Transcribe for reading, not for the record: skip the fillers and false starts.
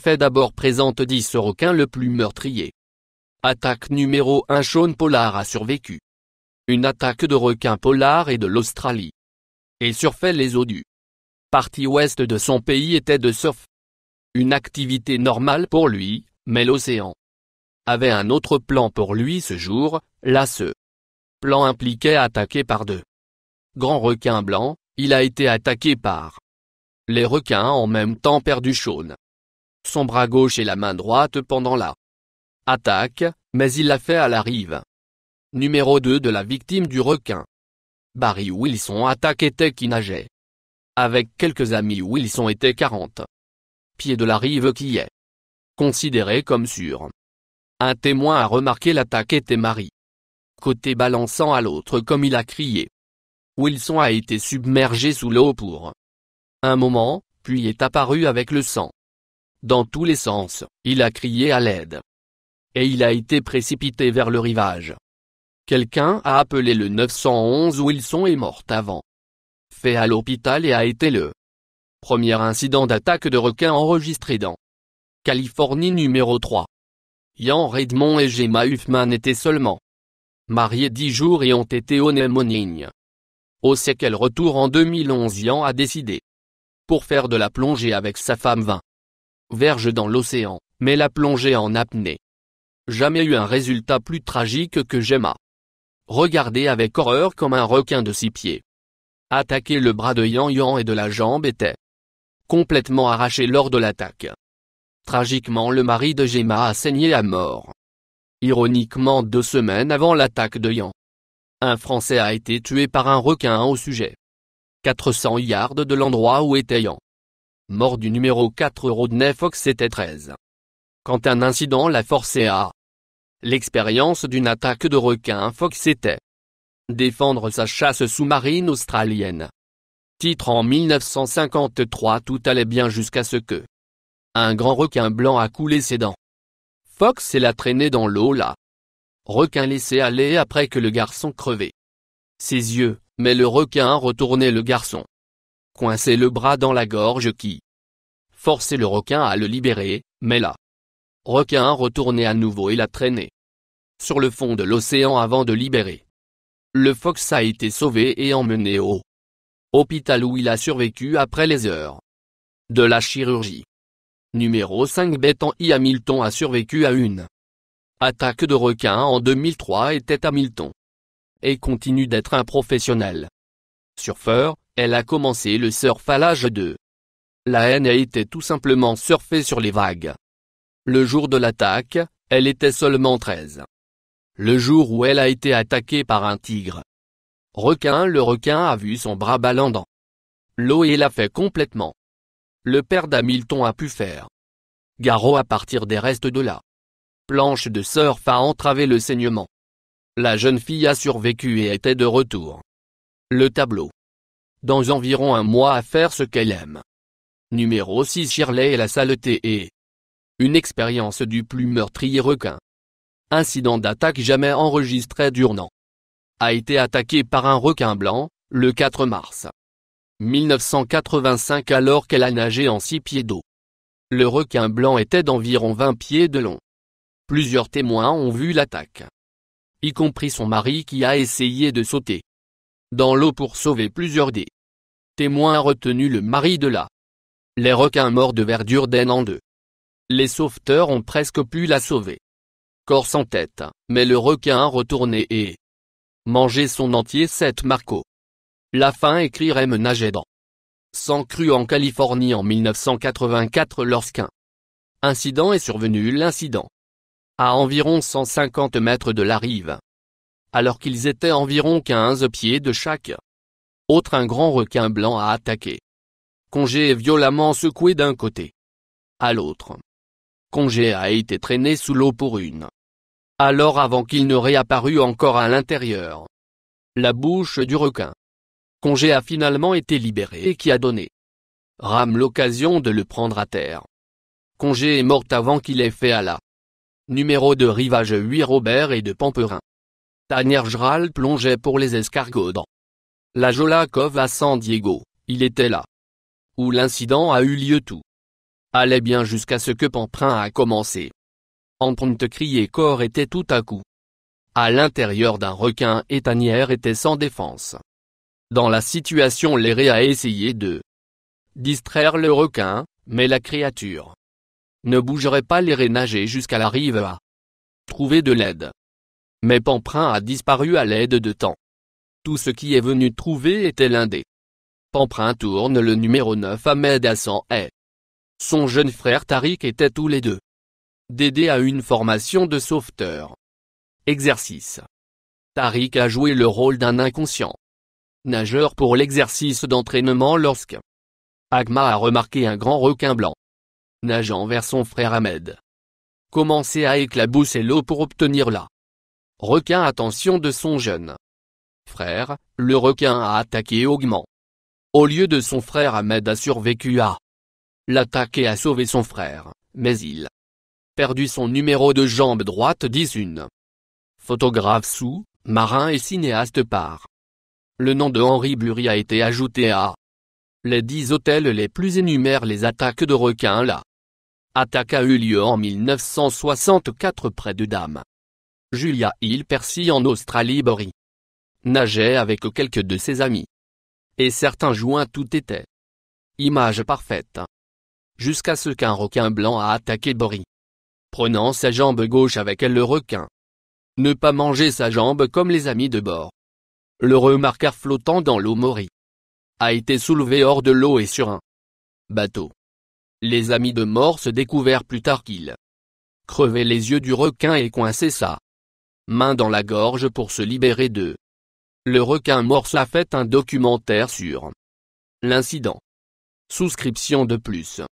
Fait d'abord présente 10 requins le plus meurtrier. Attaque numéro 1. Shaun Pollard a survécu. Une attaque de requins polars et de l'Australie. Et surfait les eaux du partie ouest de son pays était de surf. Une activité normale pour lui, mais l'océan avait un autre plan pour lui ce jour. Là, ce plan impliquait attaquer par 2 grands requins blancs. Il a été attaqué par les requins en même temps perdu Shaun. Son bras gauche et la main droite pendant la attaque, mais il l'a fait à la rive. Numéro 2 de la victime du requin. Barry Wilson attaque était qui nageait. Avec quelques amis. Wilson était 40 pieds de la rive qui est considéré comme sûr. Un témoin a remarqué l'attaque était Mary. Côté balançant à l'autre comme il a crié. Wilson a été submergé sous l'eau pour un moment, puis est apparu avec le sang dans tous les sens. Il a crié à l'aide. Et il a été précipité vers le rivage. Quelqu'un a appelé le 911. Wilson est mort avant. Fait à l'hôpital et a été le premier incident d'attaque de requin enregistré dans Californie. Numéro 3. Ian Redmond et Gemma Huffman étaient seulement mariés 10 jours et ont été honeymoonings. Au siècle retour en 2011. Ian a décidé pour faire de la plongée avec sa femme 20 verges dans l'océan, mais la plongée en apnée. Jamais eu un résultat plus tragique que Gemma. Regardé avec horreur comme un requin de 6 pieds. Attaquer le bras de Ian et de la jambe était complètement arraché lors de l'attaque. Tragiquement, le mari de Gemma a saigné à mort. Ironiquement, 2 semaines avant l'attaque de Ian, un Français a été tué par un requin au sujet 400 yards de l'endroit où était Ian. Mort du numéro 4 Rodney Fox était 13. Quand un incident l'a forcé à l'expérience d'une attaque de requin, Fox était défendre sa chasse sous-marine australienne. Titre en 1953. Tout allait bien jusqu'à ce que un grand requin blanc a coulé ses dents. Fox l'a traîné dans l'eau là. Requin laissé aller après que le garçon crevait ses yeux, mais le requin retournait le garçon. Coincé le bras dans la gorge qui forçait le requin à le libérer, mais là. Requin retournait à nouveau et l'a traîné sur le fond de l'océan avant de libérer. Le Fox a été sauvé et emmené au hôpital où il a survécu après les heures de la chirurgie. Numéro 5 Bethany Hamilton a survécu à une attaque de requin en 2003. Était Hamilton et continue d'être un professionnel surfeur. Elle a commencé le surf à l'âge de la haine et était tout simplement surfer sur les vagues. Le jour de l'attaque, elle était seulement 13. Le jour où elle a été attaquée par un tigre requin, le requin a vu son bras ballant dans l'eau et l'a fait complètement. Le père d'Hamilton a pu faire garrot à partir des restes de la planche de surf a entravé le saignement. La jeune fille a survécu et était de retour. Le tableau. Dans environ un mois à faire ce qu'elle aime. Numéro 6 Shirley et la saleté et une expérience du plus meurtrier requin. Incident d'attaque jamais enregistré. Durnan a été attaqué par un requin blanc, le 4 mars 1985 alors qu'elle a nagé en 6 pieds d'eau. Le requin blanc était d'environ 20 pieds de long. Plusieurs témoins ont vu l'attaque, y compris son mari qui a essayé de sauter dans l'eau pour sauver plusieurs des témoins. Retenu le mari de la les requins morts de verdure en 2. Les sauveteurs ont presque pu la sauver. Corps sans tête, mais le requin retourné et mangé son entier. 7 Marco. La fin écrit Rem nageait dans sang cru en Californie en 1984 lorsqu'un incident est survenu. L'incident à environ 150 mètres de la rive. Alors qu'ils étaient environ 15 pieds de chaque autre, un grand requin blanc a attaqué Congé est violemment secoué d'un côté à l'autre. Congé a été traîné sous l'eau pour une alors avant qu'il ne réapparût encore à l'intérieur. La bouche du requin. Congé a finalement été libéré et qui a donné Ram l'occasion de le prendre à terre. Congé est morte avant qu'il ait fait à la numéro 2 rivage 8 Robert et de Pamperin. Tanier Jral plongeait pour les escargots dans la Jola Cove à San Diego. Il était là où l'incident a eu lieu. Tout allait bien jusqu'à ce que Pamprin a commencé. Empreinte criait corps était tout à coup. À l'intérieur d'un requin et Tanière était sans défense. Dans la situation Léré a essayé de distraire le requin, mais la créature ne bougerait pas. Léré nageait jusqu'à la rive à trouver de l'aide. Mais Pamprin a disparu à l'aide de temps. Tout ce qui est venu trouver était l'Indé. Pamprin tourne le numéro 9 Ahmed Hassan et son jeune frère Tariq étaient tous les deux Dédé à une formation de sauveteur. Exercice. Tariq a joué le rôle d'un inconscient nageur pour l'exercice d'entraînement lorsque Agma a remarqué un grand requin blanc nageant vers son frère Ahmed. Commencer à éclabousser l'eau pour obtenir la requin attention de son jeune frère, le requin a attaqué Augment. Au lieu de son frère Ahmed a survécu à l'attaque et a sauvé son frère, mais il perdu son numéro de jambe droite. 11. Photographe sous-marin et cinéaste par le nom de Henri Blury a été ajouté à les 10 hôtels les plus énumèrent les attaques de requins. La attaque a eu lieu en 1964 près de Dame Julia Hill Percy en Australie. Bory nageait avec quelques de ses amis. Et certains joints tout était image parfaite. Jusqu'à ce qu'un requin blanc a attaqué Bory. Prenant sa jambe gauche avec elle le requin. Ne pas manger sa jambe comme les amis de bord. Le remarqua flottant dans l'eau. Bory a été soulevé hors de l'eau et sur un bateau. Les amis de mort se découvrirent plus tard qu'il crevait les yeux du requin et coinçait sa main dans la gorge pour se libérer de le requin morse. A fait un documentaire sur l'incident. Souscription de plus.